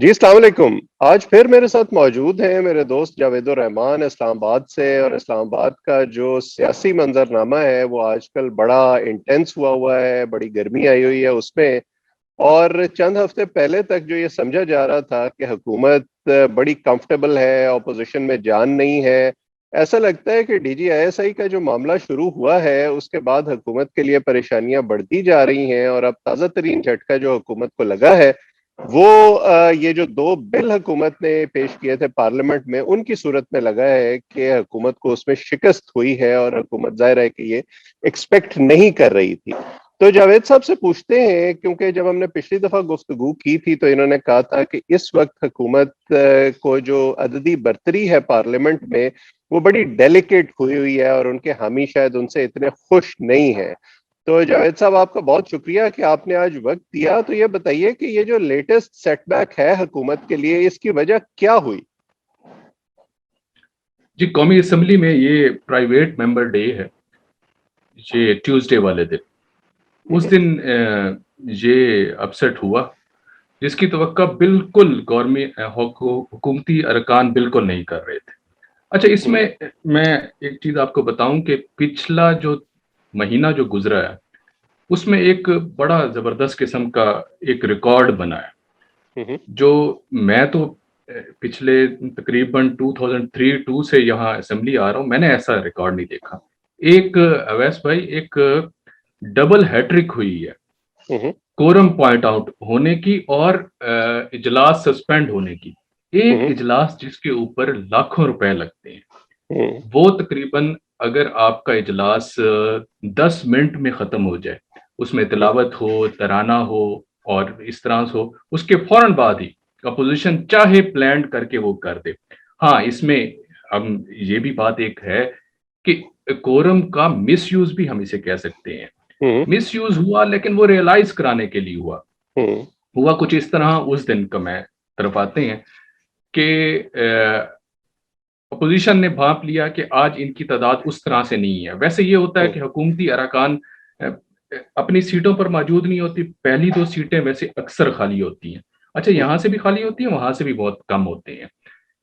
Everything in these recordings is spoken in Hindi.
जी, अस्सलाम वालेकुम। आज फिर मेरे साथ मौजूद हैं मेरे दोस्त जावेदुर रहमान इस्लामाबाद से। और इस्लामाबाद का जो सियासी मंजरनामा है वो आजकल बड़ा इंटेंस हुआ है, बड़ी गर्मी आई हुई है उसमें। और चंद हफ्ते पहले तक जो ये समझा जा रहा था कि हुकूमत बड़ी कंफर्टेबल है, ऑपोजिशन में जान नहीं है। ऐसा लगता है कि DGISI का जो मामला शुरू हुआ है उसके बाद हुकूमत के लिए परेशानियां बढ़ती जा रही हैं। और अब ताज़ा तरीन झटका जो हुकूमत को लगा है वो ये जो दो बिल हुकूमत ने पेश किए थे पार्लियामेंट में, उनकी सूरत में लगा है कि हुकूमत को उसमें शिकस्त हुई है। और हुकूमत जाहिर है कि ये एक्सपेक्ट नहीं कर रही थी। तो जावेद साहब से पूछते हैं, क्योंकि जब हमने पिछली दफा गुफ्तगू की थी तो इन्होंने कहा था कि इस वक्त हुकूमत को जो अददी बर्तरी है पार्लियामेंट में वो बड़ी डेलिकेट हुई हुई है और उनके हामी शायद उनसे इतने खुश नहीं है। तो जावेद साहब, आपका बहुत शुक्रिया कि आपने आज वक्त दिया। तो ये बताइए कि ये जो लेटेस्ट सेटबैक है हुकूमत के लिए, इसकी वजह क्या हुई? जी, कौमी असम्बली में ये प्राइवेट मेंबर डे है, ये ट्यूसडे वाले दिन। उस हम्म, दिन ये अपसेट हुआ, जिसकी तवक्का बिल्कुल गवर्नमेंट हुकूमती अरकान बिल्कुल नहीं कर रहे थे। अच्छा, हम्म, इसमें मैं एक चीज आपको बताऊं कि पिछला जो महीना जो गुजरा है उसमें एक बड़ा जबरदस्त किस्म का एक रिकॉर्ड बना है, हम्म, जो मैं तो पिछले तकरीबन 2003-2 से यहाँ असेंबली आ रहा हूँ, मैंने ऐसा रिकॉर्ड नहीं देखा। एक अवैस भाई, एक डबल हैट्रिक हुई है, हम्म, कोरम पॉइंट आउट होने की और इजलास सस्पेंड होने की। एक हम्म, इजलास जिसके ऊपर लाखों रुपए लगते हैं, हम्म, वो तकरीबन अगर आपका इजलास 10 मिनट में खत्म हो जाए, उसमें तिलावत हो, तराना हो और इस तरह से हो, उसके फौरन बाद ही अपोजिशन चाहे प्लान करके वो कर दे। हाँ, इसमें हम ये भी बात एक है कि कोरम का मिसयूज भी हम इसे कह सकते हैं। हम्म, मिसयूज हुआ, लेकिन वो रियलाइज कराने के लिए हुआ। हम्म, हुआ कुछ इस तरह, उस दिन का मैं तरफ आते हैं कि अपोजिशन ने भांप लिया कि आज इनकी तादाद उस तरह से नहीं है। वैसे ये होता है हम्म, कि हुकूमती अरकान अपनी सीटों पर मौजूद नहीं होती, पहली दो सीटें वैसे अक्सर खाली होती हैं। अच्छा, हम्म, यहाँ से भी खाली होती हैं, वहां से भी बहुत कम होते हैं।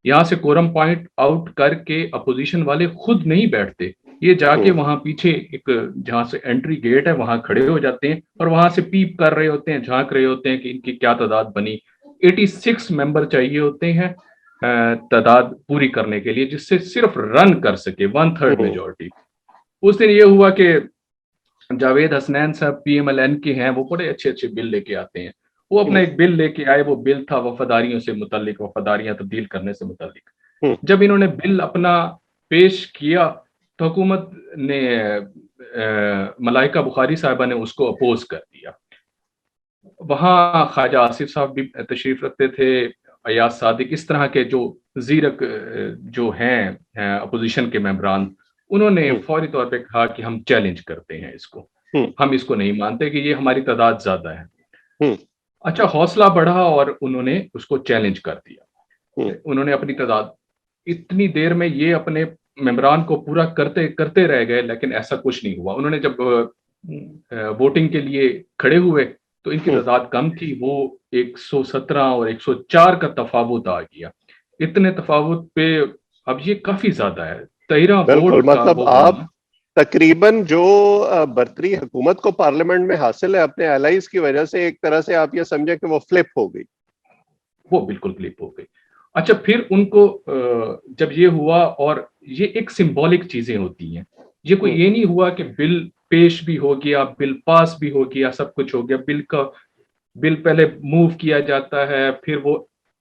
यहाँ से कोरम पॉइंट आउट करके अपोजिशन वाले खुद नहीं बैठते, ये जाके हम्म, वहां पीछे एक जहां से एंट्री गेट है वहां खड़े हो जाते हैं और वहां से पीप कर रहे होते हैं, झांक रहे होते हैं कि इनकी क्या तादाद बनी। 86 मेंबर चाहिए होते हैं तादाद पूरी करने के लिए, जिससे सिर्फ रन कर सके 1/3 हम्म, मेजोरिटी। उस दिन ये हुआ कि जावेद हसनैन साहब PMLN के हैं, वो बड़े अच्छे अच्छे बिल लेके आते हैं। वो अपना हम्म, एक बिल लेके आए, वो बिल था वफादारियों से मुतालिक, वफादारियां तब्दील करने से मुतालिक। हम्म, जब इन्होंने बिल अपना पेश किया तो हुकूमत ने मलाइका बुखारी साहिबा ने उसको अपोज कर दिया। वहाँ ख्वाजा आसिफ साहब भी तशरीफ रखते थे, अयाज सादिक, इस तरह के जो जीरक जो हैं अपोजिशन के मेंबरान, उन्होंने हम्म, फौरी तौर पे कहा कि हम चैलेंज करते हैं इसको, हम्म, हम इसको नहीं मानते कि ये हमारी तादाद ज्यादा है। हम्म, अच्छा, हौसला बढ़ा और उन्होंने उसको चैलेंज कर दिया। हम्म, उन्होंने अपनी तादाद, इतनी देर में ये अपने मेंबरान को पूरा करते करते रह गए, लेकिन ऐसा कुछ नहीं हुआ। उन्होंने जब वोटिंग के लिए खड़े हुए तो इनकी हम्म। तादाद कम थी, वो 117 और 104 का तफावत आ गया। इतने तफावत पे अब ये काफी ज्यादा है, 13 बिल्कुल, वोट का मतलब वो आप होना। तकरीबन जो बर्तरी हुकूमत को पार्लियामेंट में हासिल है अपने एलाइज की वजह से, एक तरह से आप ये समझे कि वो फ्लिप हो गई। वो बिल्कुल क्लिप हो गई। अच्छा, फिर उनको जब ये हुआ, और ये एक सिंबॉलिक चीजें होती हैं, ये कोई हम्म, ये नहीं हुआ कि बिल पेश भी हो गया, बिल पास भी हो गया, सब कुछ हो गया। बिल पहले मूव किया जाता है, फिर वो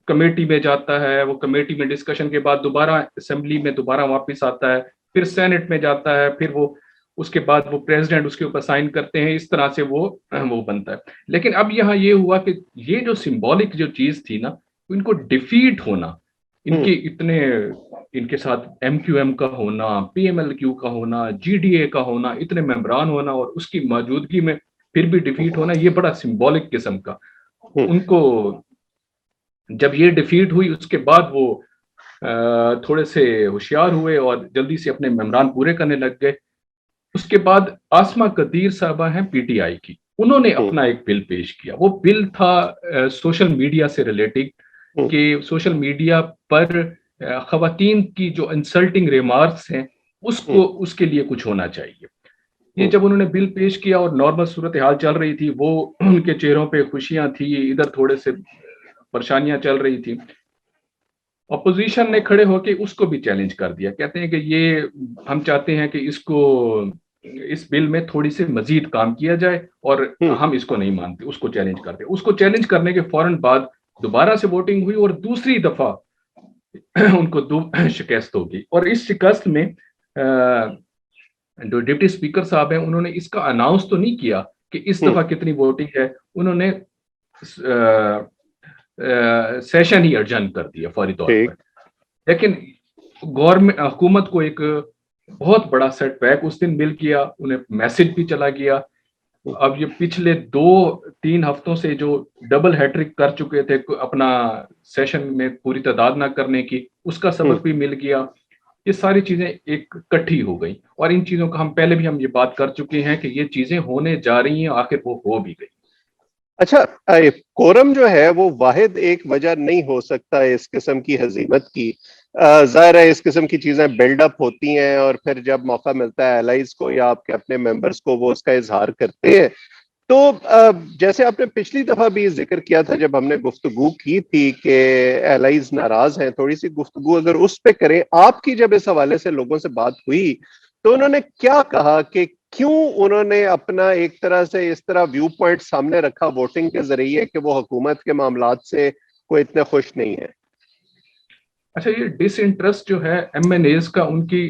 कमेटी में जाता है, वो कमेटी में डिस्कशन के बाद दोबारा असेंबली में दोबारा वापस आता है, फिर सेनेट में जाता है, फिर वो उसके बाद वो प्रेसिडेंट उसके ऊपर साइन करते हैं, इस तरह से वो बनता है। लेकिन अब यहाँ ये हुआ कि ये जो सिंबॉलिक जो चीज थी ना, इनको डिफीट होना, हम्म, इनके इतने, इनके साथ MQM का होना, PMLQ का होना, GDA का होना, इतने मेंबरान होना और उसकी मौजूदगी में फिर भी डिफीट होना, ये बड़ा सिंबॉलिक किस्म का हम्म, उनको। जब ये डिफीट हुई उसके बाद वो थोड़े से होशियार हुए और जल्दी से अपने मेम्बरान पूरे करने लग गए। उसके बाद आसमा कदीर साहबा हैं PTI की, उन्होंने हम्म, अपना एक बिल पेश किया। वो बिल था सोशल मीडिया से रिलेटेड, कि सोशल मीडिया पर ख़वातीन की जो इंसल्टिंग रिमार्क्स हैं उसको उसके लिए कुछ होना चाहिए। ये जब उन्होंने बिल पेश किया और नॉर्मल सूरत हाल चल रही थी, वो उनके चेहरों पे खुशियां थी, इधर थोड़े से परेशानियां चल रही थी। अपोजिशन ने खड़े होके उसको भी चैलेंज कर दिया, कहते हैं कि ये हम चाहते हैं कि इसको इस बिल में थोड़ी सी मजीद काम किया जाए और हम इसको नहीं मानते, उसको चैलेंज करते। उसको चैलेंज करने के फौरन बाद दोबारा से वोटिंग हुई और दूसरी दफा उनको दो शिकस्त होगी। और इस शिकस्त में जो डिप्टी स्पीकर साहब हैं उन्होंने इसका अनाउंस तो नहीं किया कि इस दफा कितनी वोटिंग है, उन्होंने सेशन ही एडजर्न कर दिया फौरी तौर पर। लेकिन गवर्नमेंट हुकूमत को एक बहुत बड़ा सेटबैक उस दिन मिल गया, उन्हें मैसेज भी चला गया। अब ये पिछले 2-3 हफ्तों से जो डबल हैट्रिक कर चुके थे अपना सेशन में पूरी तादाद ना करने की, उसका सबक भी मिल गया। ये सारी चीजें एक इकट्ठी हो गई और इन चीजों का हम पहले भी हम ये बात कर चुके हैं कि ये चीजें होने जा रही हैं, आखिर वो हो भी गई। अच्छा, कोरम जो है वो वाहिद एक वजह नहीं हो सकता इस किस्म की हजीमत की। जाहिर है इस किस्म की चीजें बिल्डअप होती हैं और फिर जब मौका मिलता है एलाइज को या आपके अपने मेंबर्स को, वो उसका इजहार करते हैं। तो जैसे आपने पिछली दफा भी जिक्र किया था जब हमने गुफ्तगू की थी कि एलाइज नाराज हैं, थोड़ी सी गुफ्तगू अगर उस पे करें, आपकी जब इस हवाले से लोगों से बात हुई तो उन्होंने क्या कहा कि क्यों उन्होंने अपना एक तरह से इस तरह व्यू पॉइंट सामने रखा वोटिंग के जरिए कि वो हुकूमत के मामलात से कोई इतने खुश नहीं है? अच्छा, ये डिसइंटरेस्ट जो है एमएनएज का, उनकी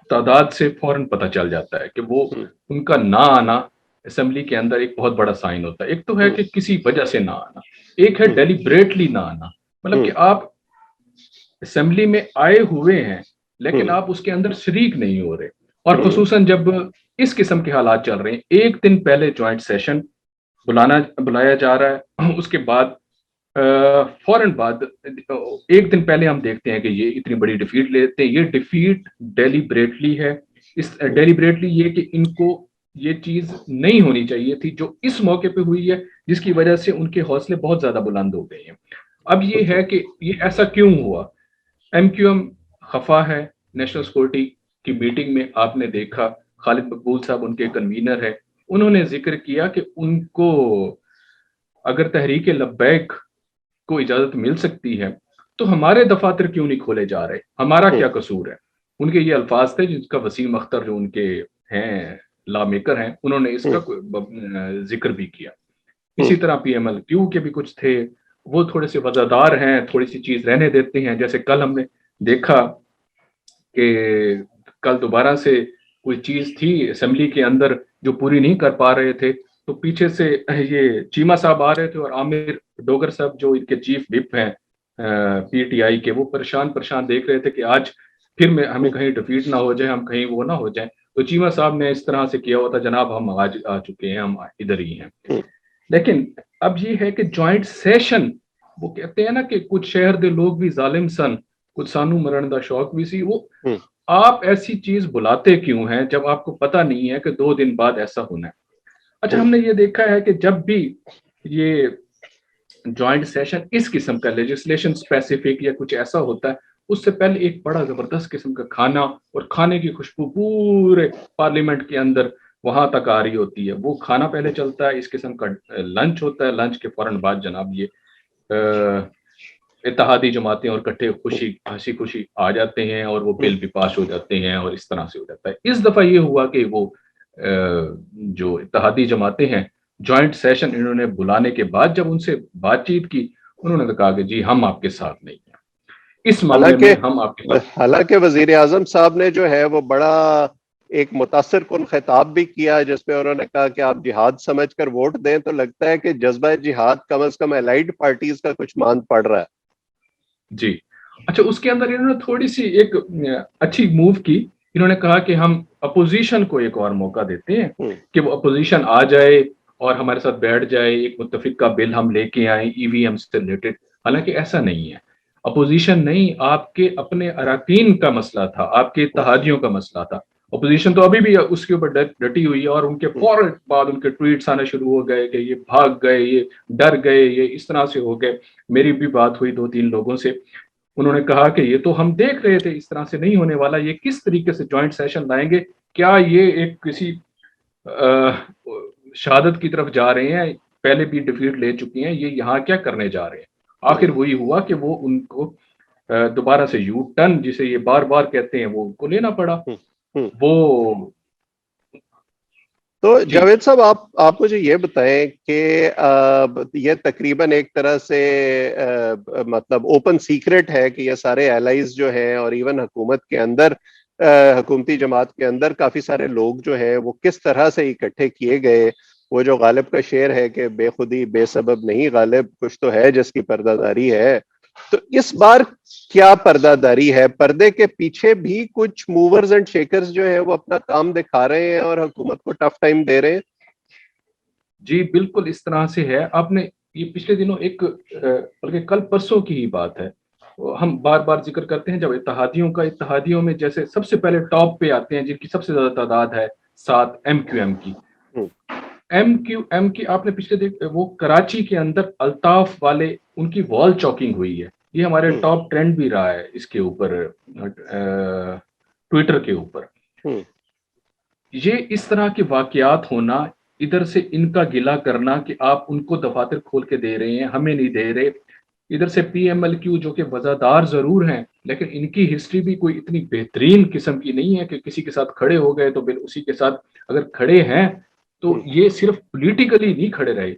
तादाद से फौरन पता चल जाता है कि वो उनका ना आना असेंबली के अंदर एक बहुत बड़ा साइन होता है। एक तो है कि किसी वजह से ना आना, एक है डेलिब्रेटली ना आना, मतलब कि आप असेंबली में आए हुए हैं लेकिन आप उसके अंदर शरीक नहीं हो रहे। और खुसूसन जब इस किस्म के हालात चल रहे हैं, एक दिन पहले ज्वाइंट सेशन बुलाया जा रहा है, उसके बाद फौरन बाद एक दिन पहले हम देखते हैं कि ये इतनी बड़ी डिफीट लेते हैं। ये डिफीट डेलिब्रेटली है। इस डेलिब्रेटली ये कि इनको ये चीज नहीं होनी चाहिए थी जो इस मौके पे हुई है, जिसकी वजह से उनके हौसले बहुत ज्यादा बुलंद हो गए हैं। अब ये है कि ये ऐसा क्यों हुआ। एमक्यूएम खफा है। नेशनल सिक्योरिटी की मीटिंग में आपने देखा खालिद मकबूल साहब उनके कन्वीनर है, उन्होंने जिक्र किया कि उनको अगर तहरीक लब्बैक को इजाजत मिल सकती है तो हमारे दफातर क्यों नहीं खोले जा रहे, हमारा क्या कसूर है। उनके ये अल्फाज थे जिसका वसीम अख्तर जो उनके हैं लॉ मेकर हैं, उन्होंने इसका जिक्र भी किया। इसी तरह पीएमएलक्यू के भी कुछ थे, वो थोड़े से वजादार हैं, थोड़ी सी चीज रहने देते हैं। जैसे कल हमने देखा कि कल दोबारा से कोई चीज थी असेंबली के अंदर जो पूरी नहीं कर पा रहे थे, तो पीछे से ये चीमा साहब आ रहे थे और आमिर डोगर साहब जो इनके चीफ विप हैं पीटीआई के, वो परेशान परेशान देख रहे थे कि आज फिर में हमें कहीं डिफीट ना हो जाए, हम कहीं वो ना हो जाए। तो चीमा साहब ने इस तरह से किया हुआ था, जनाब हम आज आ चुके हैं, हम इधर ही हैं। लेकिन अब ये है कि ज्वाइंट सेशन, वो कहते हैं ना कि कुछ शहर दे लोग भी जालिम सन, कुछ सानू मरण दा शौक भी सी। वो आप ऐसी चीज बुलाते क्यों हैं जब आपको पता नहीं है कि 2 दिन बाद ऐसा होना है। अच्छा, हमने ये देखा है कि जब भी ये ज्वाइंट सेशन इस किस्म का लेजिस्लेशन स्पेसिफिक या कुछ ऐसा होता है, उससे पहले एक बड़ा जबरदस्त किस्म का खाना और खाने की खुशबू पूरे पार्लियामेंट के अंदर वहां तक आ रही होती है। वो खाना पहले चलता है, इस किस्म का लंच होता है, लंच के फौरन बाद जनाब ये इत्तेहादी जमातें और इकट्ठे खुशी हंसी खुशी आ जाते हैं और वो बिल भी पास हो जाते हैं और इस तरह से हो जाता है। इस दफा ये हुआ कि वो जो इत्तेहादी जमातें हैं, ज्वाइंट सेशन इन्होंने बुलाने के बाद जब उनसे बातचीत की, उन्होंने तो कहा कि जी हम आपके साथ नहीं हैं, इस मामले में हम आपके साथ। हालांकि वजीर आजम साहब ने जो है वो बड़ा एक मुतासिर कुन खिताब भी किया जिसमें उन्होंने कहा कि आप जिहाद समझकर वोट दें, तो लगता है कि जज्बा जिहाद कम से कम एलाइड पार्टीज का कुछ मान पड़ रहा है। जी, अच्छा, उसके अंदर इन्होंने थोड़ी सी एक अच्छी मूव की। इन्होंने कहा कि हम अपोजिशन को एक और मौका देते हैं कि वो अपोजिशन आ जाए और हमारे साथ बैठ जाए, एक मुत्तफिक का बिल हम लेके आए ईवीएम से रिलेटेड। हालांकि ऐसा नहीं है, अपोजिशन नहीं, आपके अपने अरकान का मसला था, आपके इत्तेहादियों का मसला था। अपोजिशन तो अभी भी उसके ऊपर डटी हुई है, और उनके फौरन बाद उनके ट्वीट्स आने शुरू हो गए कि ये भाग गए, ये डर गए, ये इस तरह से हो गए। मेरी भी बात हुई 2-3 लोगों से, उन्होंने कहा कि ये तो हम देख रहे थे, इस तरह से नहीं होने वाला, ये किस तरीके से जॉइंट सेशन लाएंगे, क्या ये एक किसी शहादत की तरफ जा रहे हैं, पहले भी डिफीट ले चुके हैं, ये यहाँ क्या करने जा रहे हैं। आखिर वही हुआ कि वो उनको दोबारा से यू टर्न, जिसे ये बार बार कहते हैं, वो उनको लेना पड़ा। वो तो जावेद साहब, आप मुझे ये बताएं कि ये तकरीबन एक तरह से मतलब ओपन सीक्रेट है कि ये सारे एलाइज जो हैं और इवन हुकूमत के अंदर, हुकूमती जमात के अंदर काफी सारे लोग जो हैं वो किस तरह से इकट्ठे किए गए। वो जो गालिब का शेर है कि बेखुदी बेसबब नहीं गालिब, कुछ तो है जिसकी पर्दादारी है। तो इस बार क्या पर्दादारी है? पर्दे के पीछे भी कुछ मूवर्स एंड शेकर्स जो है वो अपना काम दिखा रहे हैं और हुकूमत को टफ टाइम दे रहे हैं। जी बिल्कुल इस तरह से है। आपने ये पिछले दिनों एक बल्कि कल परसों की ही बात है, हम बार बार जिक्र करते हैं जब इत्तेहादियों का, इत्तेहादियों में जैसे सबसे पहले टॉप पे आते हैं जिनकी सबसे ज्यादा तादाद है 7 MQM की। MQM की आपने पिछले वो कराची के अंदर अल्ताफ वाले, उनकी वॉल चॉकिंग हुई है, ये हमारे टॉप ट्रेंड भी रहा है इसके ऊपर, ट्विटर के ऊपर। ये इस तरह के वाकयात होना, इधर से इनका गिला करना कि आप उनको दफातर खोल के दे रहे हैं, हमें नहीं दे रहे, इधर से PMLQ जो कि वजादार जरूर हैं लेकिन इनकी हिस्ट्री भी कोई इतनी बेहतरीन किस्म की नहीं है कि किसी के साथ खड़े हो गए तो फिर उसी के साथ, अगर खड़े हैं तो ये सिर्फ पॉलिटिकली नहीं खड़े रहे।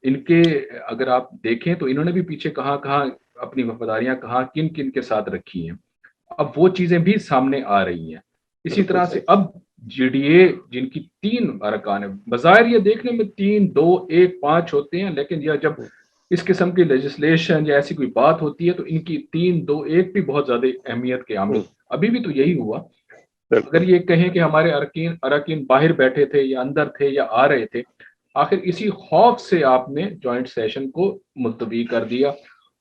इनके अगर आप देखें तो इन्होंने भी पीछे कहाँ कहाँ अपनी वफादारियां कहाँ किन किन के साथ रखी हैं, अब वो चीजें भी सामने आ रही हैं। इसी तरह से अब GDA जिनकी 3 अरकान है, बाज़ाहिर ये देखने में 3, 2, 1, 5 होते हैं, लेकिन यह जब इस किस्म की लेजिस्लेशन या ऐसी कोई बात होती है तो इनकी 3, 2, 1 भी बहुत ज्यादा अहमियत के आमिल। अभी भी तो यही हुआ। अगर ये कहें कि हमारे अरकान बाहर बैठे थे या अंदर थे या आ रहे थे, आखिर इसी खौफ से आपने जॉइंट सेशन को मुलतवी कर दिया।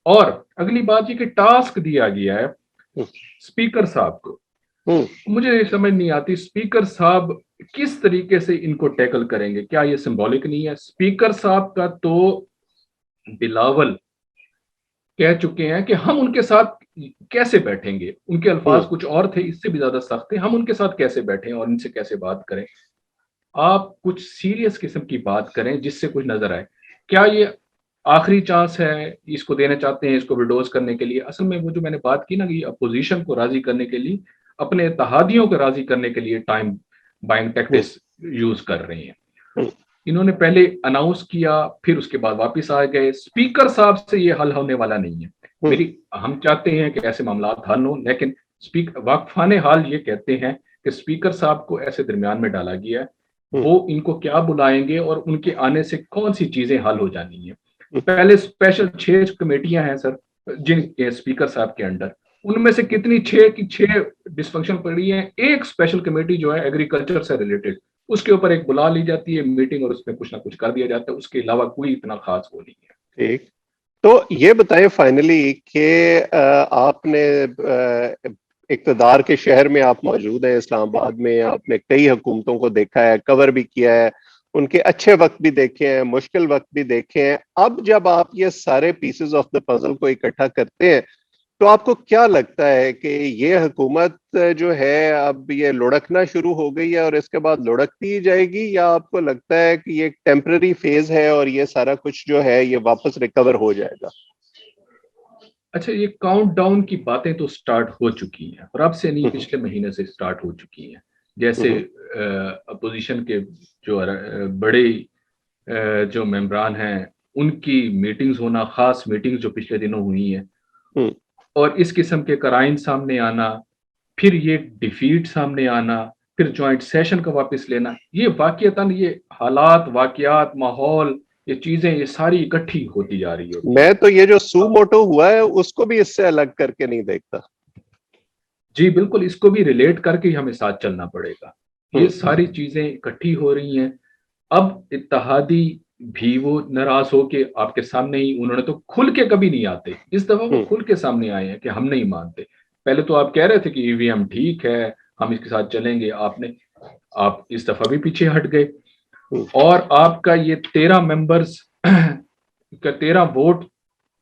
और अगली बात ये कि टास्क दिया गया है स्पीकर साहब को, मुझे समझ नहीं आती स्पीकर साहब किस तरीके से इनको टैकल करेंगे। क्या ये सिंबॉलिक नहीं है? स्पीकर साहब का तो बिलावल कह चुके हैं कि हम उनके साथ कैसे बैठेंगे, उनके अल्फाज कुछ और थे, इससे भी ज्यादा सख्त थे, हम उनके साथ कैसे बैठें और इनसे कैसे बात करें। आप कुछ सीरियस किस्म की बात करें जिससे कुछ नजर आए। क्या ये आखिरी चांस है, इसको देना चाहते हैं इसको विडोज करने के लिए? असल में वो जो मैंने बात की ना कि अपोजिशन को राजी करने के लिए, अपने इत्तेहादियों को राजी करने के लिए टाइम बाइंग टैक्टिक्स यूज कर रहे हैं। इन्होंने पहले अनाउंस किया, फिर उसके बाद वापस आ गए। स्पीकर साहब से ये हल होने वाला नहीं है। मेरी हम चाहते हैं कि ऐसे मामला हल हो, लेकिन स्पीकर वाकफाने हाल ये कहते हैं कि स्पीकर साहब को ऐसे दरमियान में डाला गया है, वो इनको क्या बुलाएंगे और उनके आने से कौन सी चीजें हल हो जानी है। पहले स्पेशल 6 कमेटियां हैं सर जिन स्पीकर साहब के अंडर, उनमें से कितनी 6 की 6 डिस्फंक्शन पड़ी है। एक स्पेशल कमेटी जो है एग्रीकल्चर से रिलेटेड, उसके ऊपर एक बुला ली जाती है मीटिंग और उसमें कुछ ना कुछ कर दिया जाता है, उसके अलावा कोई इतना खास वो नहीं है। ठीक, तो ये बताएं फाइनली कि आपने इक़्तिदार के शहर में आप मौजूद हैं, इस्लामाबाद में, आपने कई हुकूमतों को देखा है, कवर भी किया है, उनके अच्छे वक्त भी देखे हैं, मुश्किल वक्त भी देखे हैं। अब जब आप ये सारे पीसेस ऑफ द पजल को इकट्ठा करते हैं तो आपको क्या लगता है कि ये हुकूमत जो है अब ये लुढ़कना शुरू हो गई है और इसके बाद लुढ़कती ही जाएगी, या आपको लगता है कि ये एक टेम्पररी फेज है और ये सारा कुछ जो है ये वापस रिकवर हो जाएगा? अच्छा, ये काउंटडाउन की बातें तो स्टार्ट हो चुकी हैं और अब से नहीं, पिछले महीने से स्टार्ट हो चुकी हैं। जैसे अपोजिशन के जो बड़े जो मेंबरान हैं उनकी मीटिंग्स होना, खास मीटिंग्स जो पिछले दिनों हुई हैं, और इस किस्म के कराइन सामने आना, फिर ये डिफीट सामने आना, फिर जॉइंट सेशन का वापस लेना, ये वाकईतन ये हालात, वाकयात, माहौल, ये चीजें ये सारी इकट्ठी होती जा रही है। मैं तो ये जो सुमोटो हुआ है उसको भी इससे अलग करके नहीं देखता। जी बिल्कुल, इसको भी रिलेट करके हमें साथ चलना पड़ेगा। ये सारी चीजें इकट्ठी हो रही हैं। अब इत्तेहादी भी वो नाराज हो के आपके सामने ही, उन्होंने तो खुल के कभी नहीं आते, इस दफा वो खुल के सामने आए हैं कि हम नहीं मानते। पहले तो आप कह रहे थे कि EVM ठीक है, हम इसके साथ चलेंगे, आप इस दफा भी पीछे हट गए। और आपका ये 13 मेंबर्स का 13 वोट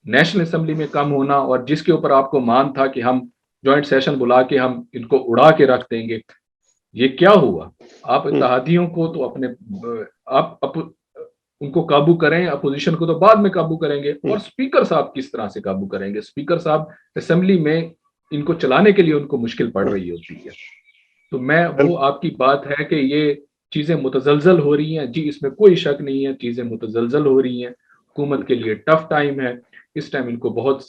नेशनल असेंबली में कम होना, और जिसके ऊपर आपको मान था कि हम ज्वाइंट सेशन बुला के हम इनको उड़ा के रख देंगे, ये क्या हुआ? आप इत्तेहादियों को तो अपने उनको काबू करें, अपोजिशन को तो बाद में काबू करेंगे, और स्पीकर साहब किस तरह से काबू करेंगे? स्पीकर साहब असेंबली में इनको चलाने के लिए उनको मुश्किल पड़ रही होती है। तो मैं वो आपकी बात है कि ये चीजें मुतजलजल हो रही हैं जी, इसमें कोई शक नहीं है, चीजें मुतजलजल हो रही हैं। हुकूमत के लिए टफ टाइम है, इस टाइम इनको बहुत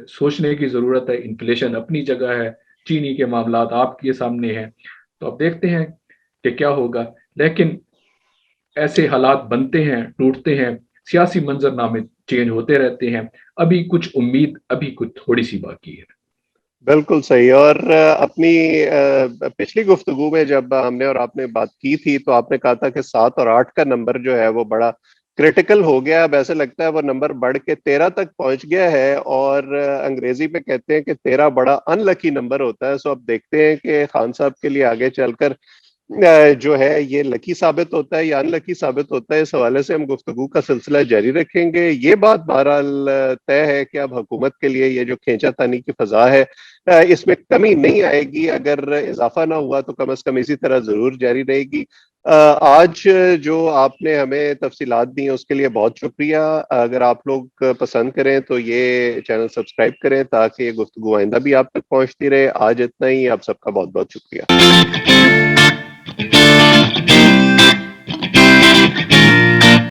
सोचने की जरूरत है। इन्फ्लेशन अपनी जगह है, चीनी के मामला आपके सामने हैं, तो अब देखते हैं कि क्या होगा। लेकिन ऐसे हालात बनते हैं, टूटते हैं, सियासी मंजरनामे चेंज होते रहते हैं। अभी कुछ उम्मीद, अभी कुछ थोड़ी सी बाकी है। बिल्कुल सही। और अपनी पिछली गुफ्तगू में जब हमने और आपने बात की थी तो आपने कहा था कि 7 और 8 का नंबर जो है वो बड़ा क्रिटिकल हो गया। अब ऐसे लगता है वो नंबर बढ़ के 13 तक पहुंच गया है, और अंग्रेजी में कहते हैं कि 13 बड़ा अनलकी नंबर होता है। सो अब देखते हैं कि खान साहब के लिए आगे चलकर जो है ये लकी साबित होता है या अनलकी साबित होता है। इस हवाले से हम गुफ्तगू का सिलसिला जारी रखेंगे। ये बात बहरहाल तय है कि अब हुकूमत के लिए ये जो खींचातानी की फजा है इसमें कमी नहीं आएगी। अगर इजाफा ना हुआ तो कम अज कम इसी तरह जरूर जारी रहेगी। आज जो आपने हमें तफसीलात दी हैं उसके लिए बहुत शुक्रिया। अगर आप लोग पसंद करें तो ये चैनल सब्सक्राइब करें ताकि ये गुफ्तगू आइंदा भी आप तक पहुंचती रहे। आज इतना ही, आप सबका बहुत बहुत शुक्रिया।